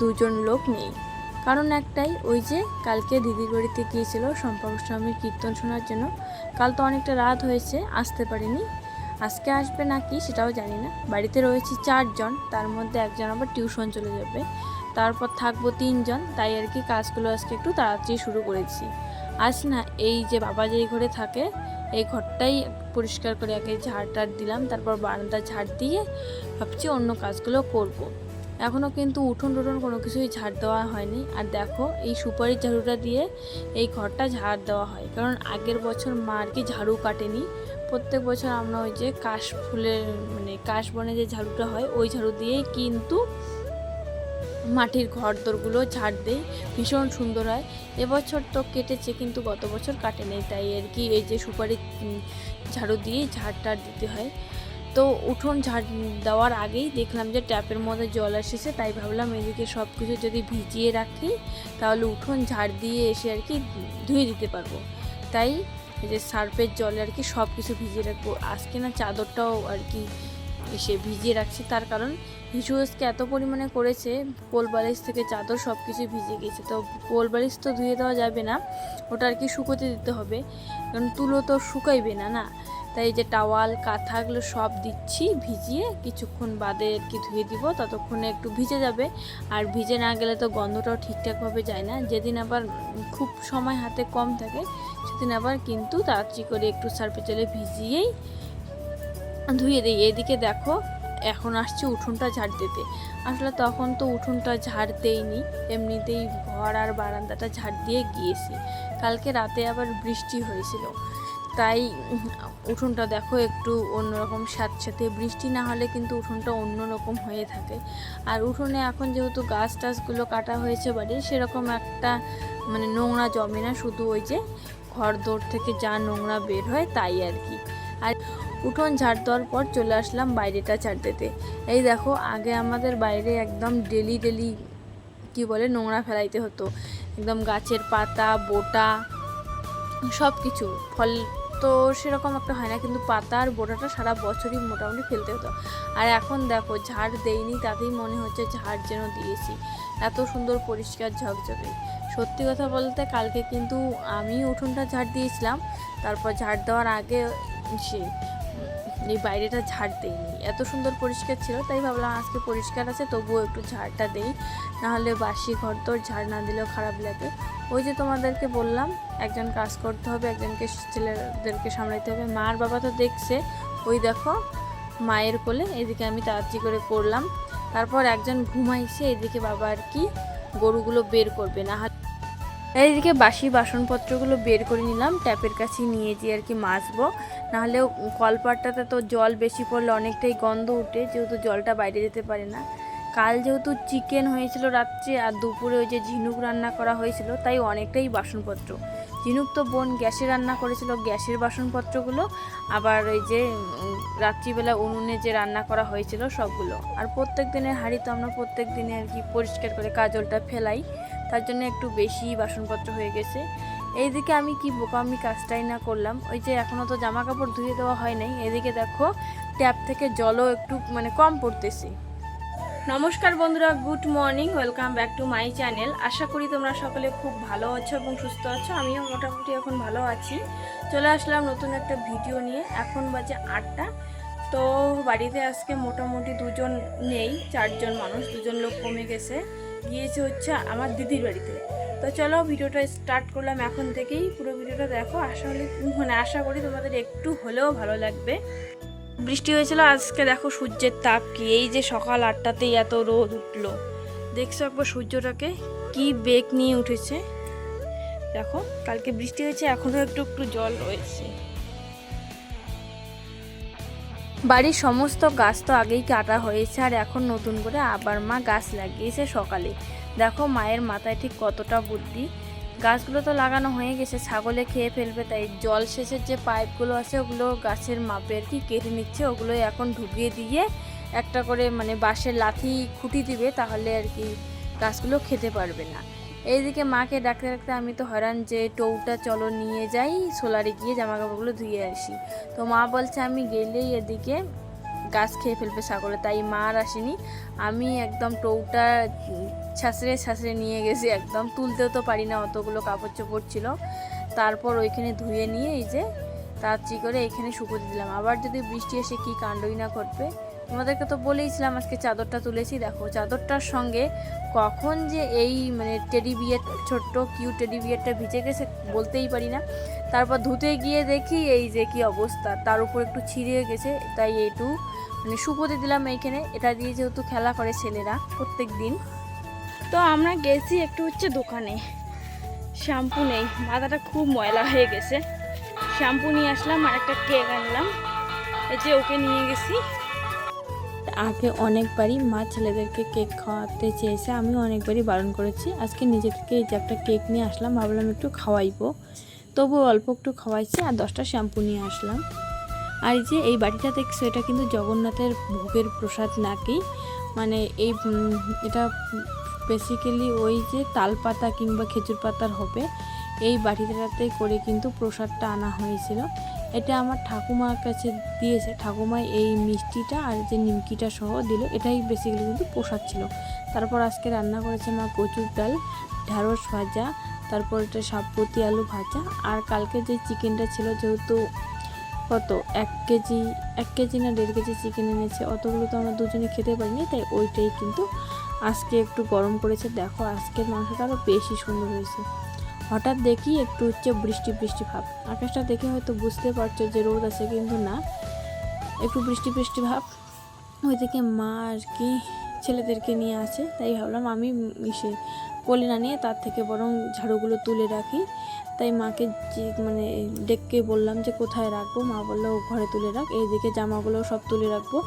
দুজন লোক নেই। কারণ একটাই, ওই যে কালকে দিদির বাড়িতে গিয়েছিল সম্পর্ক স্বামীর কীর্তন শোনার জন্য। কাল তো অনেকটা রাত হয়েছে, আসতে পারিনি। আজকে আসবে নাকি সেটাও জানি না। বাড়িতে রয়েছে 4 জন, তার মধ্যে একজন আবার টিউশন চলে যাবে, তারপর থাকবো 3 জন। তাই আর কি কাজগুলো আজকে একটু তাড়াতাড়ি শুরু করেছি। আজ না এই যে বাবা যেই ঘরে থাকে এই ঘরটাই পরিষ্কার করে আগে ঝাড় টাড় দিলাম, তারপর বারান্দা ঝাড় দিয়ে ভাবছি অন্য কাজগুলো করব। এখনও কিন্তু উঠোন টুঠোন কোনো কিছুই ঝাড় দেওয়া হয়নি। আর দেখো এই সুপারির ঝাড়ুটা দিয়ে এই ঘরটা ঝাড় দেওয়া হয়, কারণ আগের বছর মা আর কি ঝাড়ু কাটেনি। প্রত্যেক বছর আমরা ওই যে কাশ ফুলের মানে কাশ বনে যে ঝাড়ুটা হয় ওই ঝাড়ু দিয়েই কিন্তু মাটির ঘর দোরগুলো ঝাড় দেই, ভীষণ সুন্দর হয়। এবছর তো কেটেছে কিন্তু গত বছর কাটে নেই, তাই আর কি এই যে সুপারি ঝাড়ু দিয়েই ঝাড় টাড় দিতে হয়। তো উঠোন ঝাড় দেওয়ার আগেই দেখলাম যে ট্যাপের মধ্যে জল এসেছে, তাই ভাবলাম এদিকে সব কিছু যদি ভিজিয়ে রাখি তাহলে উঠোন ঝাড় দিয়ে এসে আর কি ধুয়ে দিতে পারবো। তাই এই যে সার্ফের জলে আর কি সব কিছু ভিজিয়ে রাখবো। আজকে না চাদরটাও আর কি এসে ভিজিয়ে রাখছি, তার কারণ হিসুসকে এত পরিমাণে করেছে, কোল বালিশ থেকে চাদর সব কিছু ভিজে গেছে। তো কোল বালিশ তো ধুয়ে দেওয়া যাবে না, ওটা আর কি শুকোতে দিতে হবে, কারণ তুলো তো শুকাইবে না না। তাই যে টাওয়াল কাঁথাগুলো সব দিচ্ছি ভিজিয়ে, কিছুক্ষণ বাদে আর কি ধুয়ে দিব, ততক্ষণে একটু ভিজে যাবে। আর ভিজে না গেলে তো গন্ধটাও ঠিকঠাকভাবে যায় না। যেদিন আবার খুব সময় হাতে কম থাকে সেদিন আবার কিন্তু তাড়াতাড়ি করে একটু সার্ফের জলে ভিজিয়েই ধুয়ে দিই। এদিকে দেখো এখন আসছে উঠোনটা ঝাড় দিতে। আসলে তখন তো উঠোনটা ঝাড় দেইনি, এমনিতেই ঘর আর বারান্দাটা ঝাড় দিয়ে গিয়েছি। কালকে রাতে আবার বৃষ্টি হয়েছিল, তাই উঠোনটা দেখো একটু অন্যরকম স্যাঁতস্যাঁতে। বৃষ্টি না হলে কিন্তু উঠোনটা অন্যরকম হয়ে থাকে। আর উঠোনে এখন যেহেতু গাছ টাছগুলো কাটা হয়েছে বাড়ির, সেরকম একটা মানে নোংরা জমে না, শুধু ওই যে ঘর দৌড় থেকে যা নোংরা বের হয় তাই আর কি। আর উঠোন ঝাড় দেওয়ার পর চলে আসলাম বাইরেটা ঝাড় দিতে। এই দেখো আগে আমাদের বাইরে একদম ডেলি ডেলি কি বলে নোংরা ফেলাইতে হতো, একদম গাছের পাতা বোটা সব কিছু। ফল তো সেরকম একটা হয় না, কিন্তু পাতা আর বোটাটা সারা বছরই মোটামুটি ফেলতে হতো। আর এখন দেখো ঝাড় দেইনি, তাতেই মনে হচ্ছে ঝাড় যেন দিয়েছি, এত সুন্দর পরিষ্কার ঝকঝকে। সত্যি কথা বলতে কালকে কিন্তু আমি উঠোনটা ঝাড় দিয়েছিলাম, তারপর ঝাড় দেওয়ার আগে সে এই বাইরেটা ঝাড় দেইনি, এত সুন্দর পরিষ্কার ছিল। তাই ভাবলাম আজকে পরিষ্কার আছে তবুও একটু ঝাড়টা দেই, নাহলে বাসি ঘর তো ঝাড় না দিলেও খারাপ লাগে। ওই যে তোমাদেরকে বললাম একজন কাজ করতে হবে, একজনকে ছেলেদেরকে সামলাইতে হবে। মা আর বাবা তো দেখছে, ওই দেখো মায়ের কোলে। এদিকে আমি তাড়াতাড়ি করে করলাম, তারপর একজন ঘুমাইছে, এদিকে বাবা আর কি গরুগুলো বের করবে না। এইদিকে বাসি বাসনপত্রগুলো বের করে নিলাম, ট্যাপের কাছে নিয়ে যেয়ে আর কি মাজবো। নাহলে কলপাটটাতে তো জল বেশি পড়লে অনেকটাই গন্ধ উঠে, যেহেতু জলটা বাইরে যেতে পারে না। কাল যেহেতু চিকেন হয়েছিল রাত্রে, আর দুপুরে ওই যে ঝিনুক রান্না করা হয়েছিল, তাই অনেকটাই বাসনপত্র। ঝিনুক তো বোন গ্যাসে রান্না করেছিল, গ্যাসের বাসনপত্রগুলো, আবার ওই যে রাত্রিবেলা উনুনে যে রান্না করা হয়েছিল সবগুলো। আর প্রত্যেক দিনের হাঁড়ি তো আমরা প্রত্যেক দিনে আর কি পরিষ্কার করে কাজলটা ফেলাই, তার জন্য একটু বেশি বাসনপত্র হয়ে গেছে। এইদিকে আমি কি বোকামি কাজটাই না করলাম, ওই যে এখনও তো জামা কাপড় ধুয়ে দেওয়া হয় নাই। এদিকে দেখো ট্যাপ থেকে জলও একটু মানে কম পড়তেছে। নমস্কার বন্ধুরা, good morning, welcome back to my channel. আশা করি তোমরা সকলে খুব ভালো আছো এবং সুস্থ আছো। আমিও মোটামুটি এখন ভালো আছি। চলে আসলাম নতুন একটা ভিডিও নিয়ে। এখন বাজে 8টা। তো বাড়িতে আজকে মোটামুটি 2জন নেই, 4জন মানুষ, 2জন লোক কমে গেছে, গিয়েছে হচ্ছে আমার দিদির বাড়িতে। তো চলো ভিডিওটা স্টার্ট করলাম এখন থেকেই। পুরো ভিডিওটা দেখো, আশা করি তোমাদের একটু হলেও ভালো লাগবে। বৃষ্টি হয়েছিল, আজকে দেখো সূর্যের তাপ কি, এই যে সকাল 8টাতেই এত রোদ উঠলো। দেখছো একবার সূর্যটাকে কি বেগ নিয়ে উঠেছে। দেখো কালকে বৃষ্টি হয়েছে, এখনো একটু একটু জল রয়েছে। বাড়ির সমস্ত গাছ তো আগেই কাটা হয়েছে, আর এখন নতুন করে আবার মা গাছ লাগিয়েছে সকালে। দেখো মায়ের মাথায় ঠিক কতটা বুদ্ধি। গাছগুলো তো লাগানো হয়ে গেছে, ছাগলে খেয়ে ফেলবে, তাই জল সেচের যে পাইপগুলো আছে ওগুলো গাছের মাপে আর কি কেটে নিচ্ছে। ওগুলোই এখন ঢুকিয়ে দিয়ে একটা করে মানে বাঁশের লাঠি খুঁটি দিবে, তাহলে আর কি গাছগুলো খেতে পারবে না। এইদিকে মাকে ডাকতে ডাকতে আমি তো হয়রান, যে টৌটা চলো নিয়ে যাই সোলারে গিয়ে জামা কাপড়গুলো ধুয়ে আসি। তো মা বলছে আমি গেলেই এদিকে গাছ খেয়ে ফেলবে ছাগলে, তাই মা আর আসেনি। আমি একদম টৌটা ছাঁচড়ে নিয়ে গেছি, একদম তুলতেও তো পারি না, অতগুলো কাপড় চোপড় ছিল। তারপর ওইখানে ধুয়ে নিয়ে এই যে তাড়াতাড়ি করে এখানে শুকোতে দিলাম। আবার যদি বৃষ্টি এসে কি কাণ্ডই না ঘটবে। তোমাদেরকে তো বলেইছিলাম আজকে চাদরটা তুলেছি, দেখো চাদরটার সঙ্গে কখন যে এই মানে টেডি বিয়ার, ছোট্ট কিউট টেডি বিয়ারটা ভিজে গেছে বলতেই পারি না। তারপর ধুতে গিয়ে দেখি এই যে কি অবস্থা, তার উপর একটু ছিঁড়ে গেছে, তাই একটু মানে শুকোতে দিলাম এইখানে। এটা দিয়ে যেহেতু খেলা করে ছেলেরা প্রত্যেক দিন। তো আমরা গেছি একটু হচ্ছে দোকানে, শ্যাম্পু নেই, মাথাটা খুব ময়লা হয়ে গেছে। শ্যাম্পু নিয়ে আসলাম আর একটা কেক আনলাম, এই যে ওকে নিয়ে গেছি। আগে অনেকবারই মা ছেলেদেরকে কেক খাওয়াতে চেয়েছে, আমিও অনেকবারই বারণ করেছি। আজকে নিজে থেকে এই যে একটা কেক নিয়ে আসলাম, ভাবলাম একটু খাওয়াইবো, তবু অল্প একটু খাওয়াইছি আর 10টা শ্যাম্পু নিয়ে আসলাম। আর এই যে এই বাটিটা দেখছো, এটা কিন্তু জগন্নাথের ভোগের প্রসাদ নাকি, মানে এটা বেসিক্যালি ওই যে তাল পাতা কিংবা খেজুর পাতার হবে, এই বাটিটাতে করে কিন্তু প্রসাদটা আনা হয়েছিল। এটা আমার ঠাকুমার কাছে দিয়েছে, ঠাকুমা এই মিষ্টিটা আর যে নিমকিটা সহ দিল, এটাই বেসিক্যালি কিন্তু প্রসাদ ছিল। তারপর আজকে রান্না করেছে মা কচুর ডাল, ঢ্যাঁড়স ভাজা, তারপর এটা সাবপতি আলু ভাজা। আর কালকে যে চিকেনটা ছিল, যেহেতু কত 1 কেজি না 1.5 কেজি চিকেন এনেছে, অতগুলো তো আমরা দুজনে খেতে পারিনি, তাই ওইটাই কিন্তু আজকে একটু গরম করেছে। দেখো আজকের মাংসটা আরও বেশি সুন্দর হয়েছে। হঠাৎ দেখি একটু হচ্ছে বৃষ্টি বৃষ্টি ভাব, আকাশটা দেখে হয়তো বুঝতে পারছো যে রোদ আছে, কিন্তু না, একটু বৃষ্টি বৃষ্টি ভাব। ওইদিকে মা আর কি ছেলেদেরকে নিয়ে আসে, তাই ভাবলাম আমি মিশে কোলে না নিয়ে তার থেকে বরং ঝাড়ুগুলো তুলে রাখি। তাই মাকে মানে ডেকে বললাম যে কোথায় রাখবো, মা বললো ঘরে তুলে রাখ, এইদিকে জামাগুলো সব তুলে রাখবো,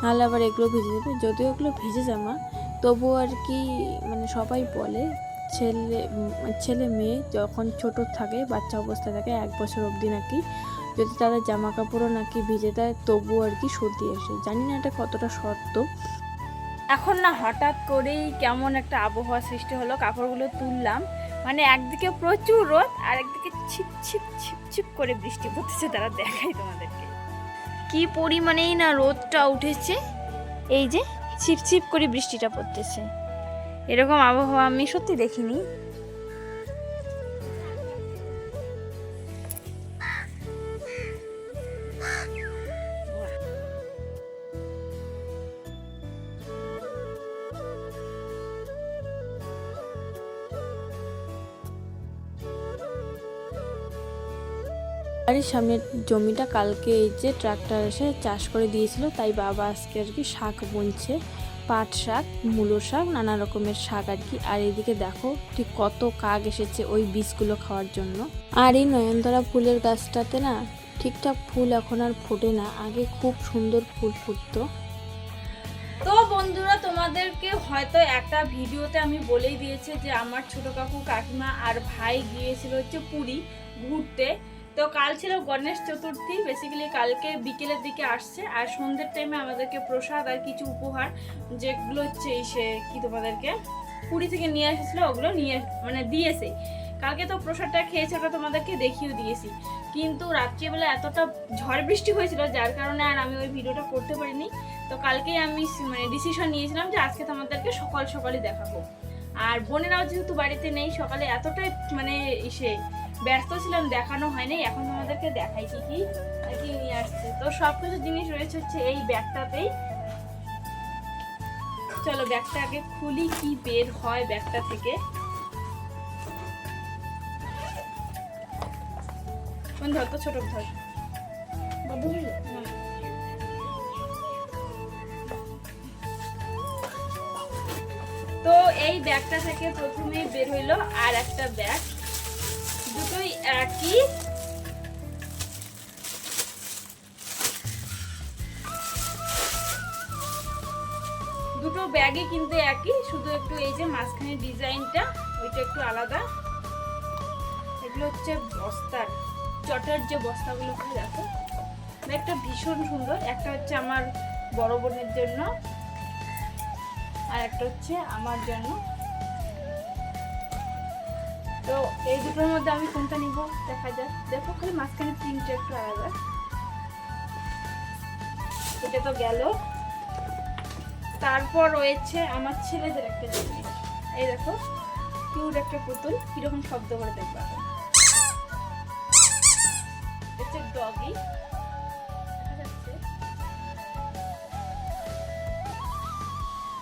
নাহলে আবার এগুলো ভিজে যাবে। যদিও এগুলো ভিজে জামা, তবুও আর কি মানে সবাই বলে ছেলে মেয়ে যখন ছোট থাকে, বাচ্চা অবস্থায় থাকে 1 বছর অবধি নাকি যদি তাদের জামা কাপড়ও নাকি ভিজে দেয়, তবুও আর কি সর্দি আসে। জানি না এটা কতটা সত্য। এখন না হঠাৎ করেই কেমন একটা আবহাওয়া সৃষ্টি হলো, কাপড়গুলো তুললাম, মানে একদিকে প্রচুর রোদ আর একদিকে ছিপ ছিপ ছিপ ছিপ করে বৃষ্টি পড়তেছে। তারা দেখাই তোমাদেরকে কি পরিমাণেই না রোদটা উঠেছে, এই যে ছিপ ছিপ করে বৃষ্টিটা পড়তেছে। এরকম আবহাওয়া আমি সত্যি দেখিনি। বাড়ির সামনের জমিটা কালকে এই যে ট্রাক্টর এসে চাষ করে দিয়েছিল, তাই বাবা আজকে আর কি শাক বুনছে, পাট শাক, মূলো শাক, নানা রকমের শাক আর কি। আর এইদিকে দেখো ঠিক কত কাক এসেছে ওই বীজগুলো খাওয়ার জন্য। আর এই নয়নতারা ফুলের গাছটাতে না ঠিকঠাক ফুল এখন আর ফোটে না, আগে খুব সুন্দর ফুল ফুটতো। তো বন্ধুরা, তোমাদেরকে হয়তো একটা ভিডিওতে আমি বলেই দিয়েছি যে আমার ছোট কাকু কাকিমা আর ভাই গিয়েছিল হচ্ছে পুরী ঘুরতে। তো কাল ছিল গণেশ চতুর্থী, বেসিক্যালি কালকে বিকেলের দিকে আসছে, আর সন্ধ্যের টাইমে আমাদেরকে প্রসাদ আর কিছু উপহার যেগুলো হচ্ছে সে কি তোমাদেরকে পুরী থেকে নিয়ে এসেছিলো, ওগুলো নিয়ে মানে দিয়েছে। কালকে তো প্রসাদটা খেয়েছে, ওটা তোমাদেরকে দেখিয়েও দিয়েছি, কিন্তু রাত্রিবেলা এতটা ঝড় বৃষ্টি হয়েছিল যার কারণে আর আমি ওই ভিডিওটা করতে পারিনি। তো কালকেই আমি মানে ডিসিশন নিয়েছিলাম যে আজকে তোমাদেরকে সকাল সকালই দেখাবো। আর বোনেরাও যেহেতু বাড়িতে নেই, সকালে এতটাই মানে ব্যস্ত ছিলাম, দেখানো হয়নি। এখন তোমাদেরকে দেখাই কি কি আর কি নিয়ে আসছে। তো সবকিছু জিনিস রয়েছে হচ্ছে এই ব্যাগটাতেই। চলো ব্যাগটা আগে খুলি, কি বের হয় ব্যাগটা থেকে। ধর তো ছোট ধর, তো এই ব্যাগটা থেকে প্রথমেই বের হইলো আর একটা ব্যাগ, দুটোই একই। দুটো ব্যাগই কিন্তু একই, শুধু একটু এই যে মাঝখানে ডিজাইনটা ওইটা একটু আলাদা। এগুলো হচ্ছে বস্তার, চটের যে বস্তাগুলো হয়, দেখো ব্যাগটা ভীষণ সুন্দর। একটা হচ্ছে আমার বড় বোনের জন্য আর একটা হচ্ছে আমার জন্য। তো এই দুটোর মধ্যে আমি কোনটা নিব দেখা যাক। দেখো খালি মাঝখানে প্রিন্টটা একটু আলাদা। তো এটা তো গেল। তারপর রয়েছে আমার ছেলেদের একটা জিনিস, এই দেখো কিউট একটা পুতুল, কিরকম শব্দ করে দেখবা, এটা ডগি, দেখা যাচ্ছে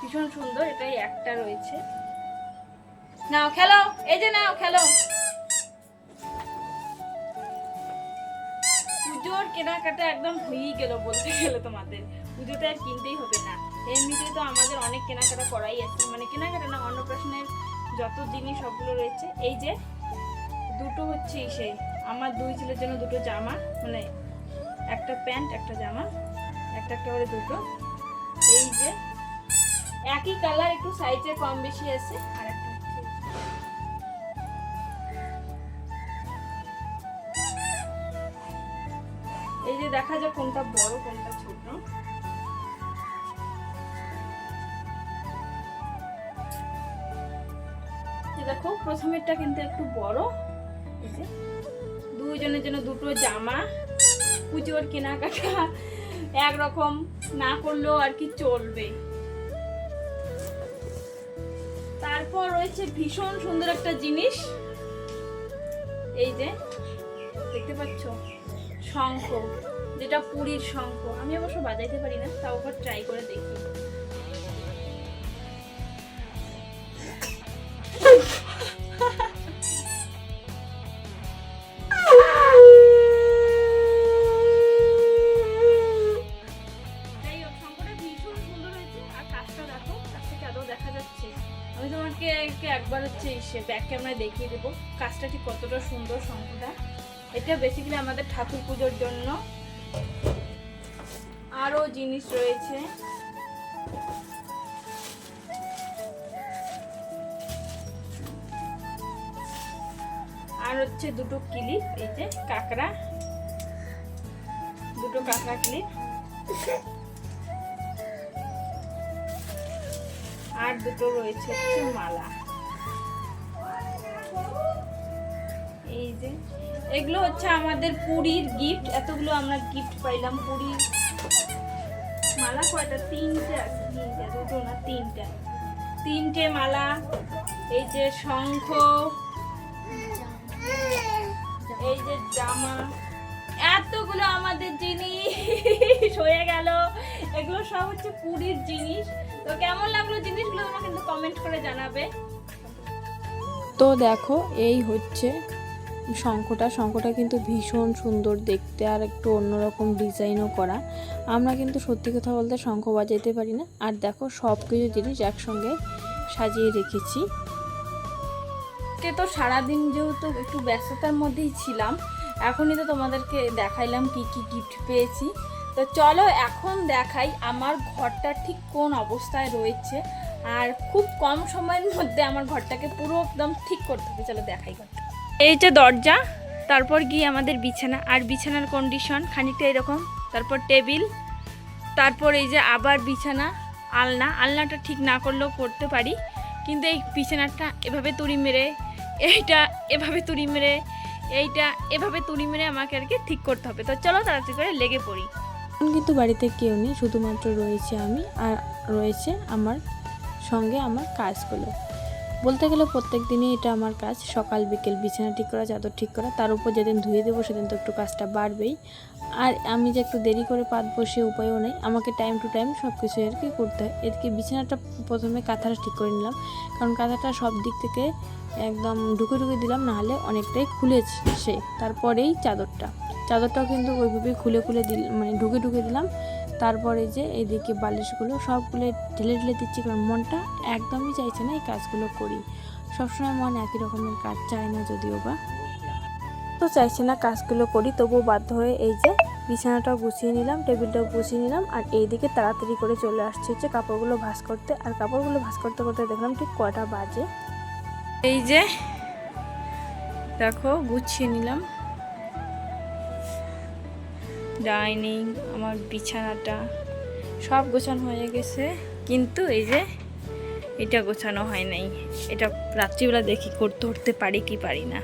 ভীষণ সুন্দর। এটাই একটা রয়েছে, নাও খেলো, এই যে নাও খেলো। পুজোর কেনাকাটা একদম হয়েই গেল বলতে গেলে, তোমাদের পুজোতে আর কিনতেই হবে না। এমনিতেই তো আমাদের অনেক কেনাকাটা করাই আছে, মানে কেনাকাটা না, অন্নপ্রাশনের যত জিনিস সবগুলো রয়েছে। এই যে দুটো হচ্ছে সেই আমার দুই ছেলের জন্য দুটো জামা, মানে একটা প্যান্ট একটা জামা, একটা একটা করে দুটো। এই যে একই কালার, একটু সাইজে কম বেশি আছে। আর একটা এই যে দেখা যায় কোনটা বড় কোনটা ছোট। দেখো প্রথমেরটা কিন্তু একটু বড়। এই যে দুইজনের জন্য দুটো জামা, পুজোর কেনাকাটা একরকম না করলেও আর কি চলবে। তারপর রয়েছে ভীষণ সুন্দর একটা জিনিস, এই যে দেখতে পাচ্ছ শঙ্খ, যেটা পুরীর শঙ্খ। আমি অবশ্য বাজাইতে পারি না, তাও আবার ট্রাই করে দেখি। আমি তোমাকে একবার হচ্ছে ব্যাক ক্যামেরায় দেখিয়ে দেবো কাজটা ঠিক কতটা সুন্দর শঙ্খটা। এটা বেসিক্যালি আমাদের ঠাকুর পুজোর জন্য। আরো জিনিস রয়েছে, আর হচ্ছে দুটো ক্লিপ, এই যে কাঁকড়া, দুটো কাঁকড়া ক্লিপ, আর দুটো রয়েছে হচ্ছে মালা। এই যে এগুলো হচ্ছে আমাদের পুরীর গিফট, এতগুলো আমরা গিফট পাইলাম পুরীর। মালা কয়টা? তিনটে আছে, তিনটে, দুটো না তিনটে, তিনটে মালা। এই যে শঙ্খ, এই যে জামা, এতগুলো আমাদের জিনিস হয়ে গেল। এগুলো সব হচ্ছে পুরীর জিনিস। তো কেমন লাগলো জিনিসগুলো তোমরা কিন্তু কমেন্ট করে জানাবে। তো দেখো এই হচ্ছে শঙ্খটা কিন্তু ভীষণ সুন্দর দেখতে, আর একটু অন্যরকম ডিজাইনও করা। আমরা কিন্তু সত্যি কথা বলতে শঙ্খ বাজাইতে পারি না। আর দেখো সব কিছু জিনিস একসঙ্গে সাজিয়ে রেখেছি। তো সারাদিন যেহেতু একটু ব্যস্ততার মধ্যেই ছিলাম, এখনই তো তোমাদেরকে দেখাইলাম কি কি গিফট পেয়েছি। তো চলো এখন দেখাই আমার ঘরটা ঠিক কোন অবস্থায় রয়েছে, আর খুব কম সময়ের মধ্যে আমার ঘরটাকে পুরো একদম ঠিক করতে হবে। চলো দেখাই ঘরটা। এই যে দরজা, তারপর গিয়ে আমাদের বিছানা, আর বিছানার কন্ডিশন খানিকটা এরকম, তারপর টেবিল, তারপর এই যে আবার বিছানা, আলনাটা ঠিক না করলেও করতে পারি, কিন্তু এই বিছানাটা এভাবে তুড়ি মেরে, এইটা এভাবে তুড়ি মেরে, এইটা এভাবে তুড়ি মেরে আমাকে আর কি ঠিক করতে হবে। তো চলো তাড়াতাড়ি করে লেগে পড়ি। কিন্তু বাড়িতে কেউ নেই, শুধুমাত্র রয়েছে আমি, আর রয়েছে আমার সঙ্গে আমার কাজগুলো। বলতে গেলে প্রত্যেক দিনই এটা আমার কাজ, সকাল বিকেল বিছানা ঠিক করা, চাদর ঠিক করা। তার উপর যেদিন ধুয়ে দেবো সেদিন তো একটু কাজটা বাড়বেই। আর আমি যে একটু দেরি করে পাতবো সে উপায়ও নেই, আমাকে টাইম টু টাইম সব কিছু আর কি করতে হয়। এদিকে বিছানাটা প্রথমে কাঁথাটা ঠিক করে নিলাম, কারণ কাঁথাটা সব দিক থেকে একদম ঢুকে দিলাম, নাহলে অনেকটাই খুলেছে। তারপরেই চাদরটাও কিন্তু ওইভাবেই খুলে মানে ঢুকে দিলাম। তারপরে যে এইদিকে বালিশগুলো সবগুলো ঢেলে দিচ্ছি, কারণ মনটা একদমই চাইছে না এই কাজগুলো করি। সবসময় মন একই রকমের কাজ চায় না, যদিও বা তো চাইছে না কাজগুলো করি, তবুও বাধ্য হয়ে এই যে বিছানাটাও গুছিয়ে নিলাম, টেবিলটাও গুছিয়ে নিলাম। আর এইদিকে তাড়াতাড়ি করে চলে আসছে হচ্ছে কাপড়গুলো ভাঁজ করতে। আর কাপড়গুলো ভাঁজ করতে দেখলাম ঠিক কটা বাজে। এই যে দেখো গুছিয়ে নিলাম ডাইনিং, আমার বিছানাটা সব গোছানো হয়ে গেছে, কিন্তু এই যে এটা গোছানো হয় নাই। এটা রাত্রিবেলা দেখি করতে পারি কি পারি না।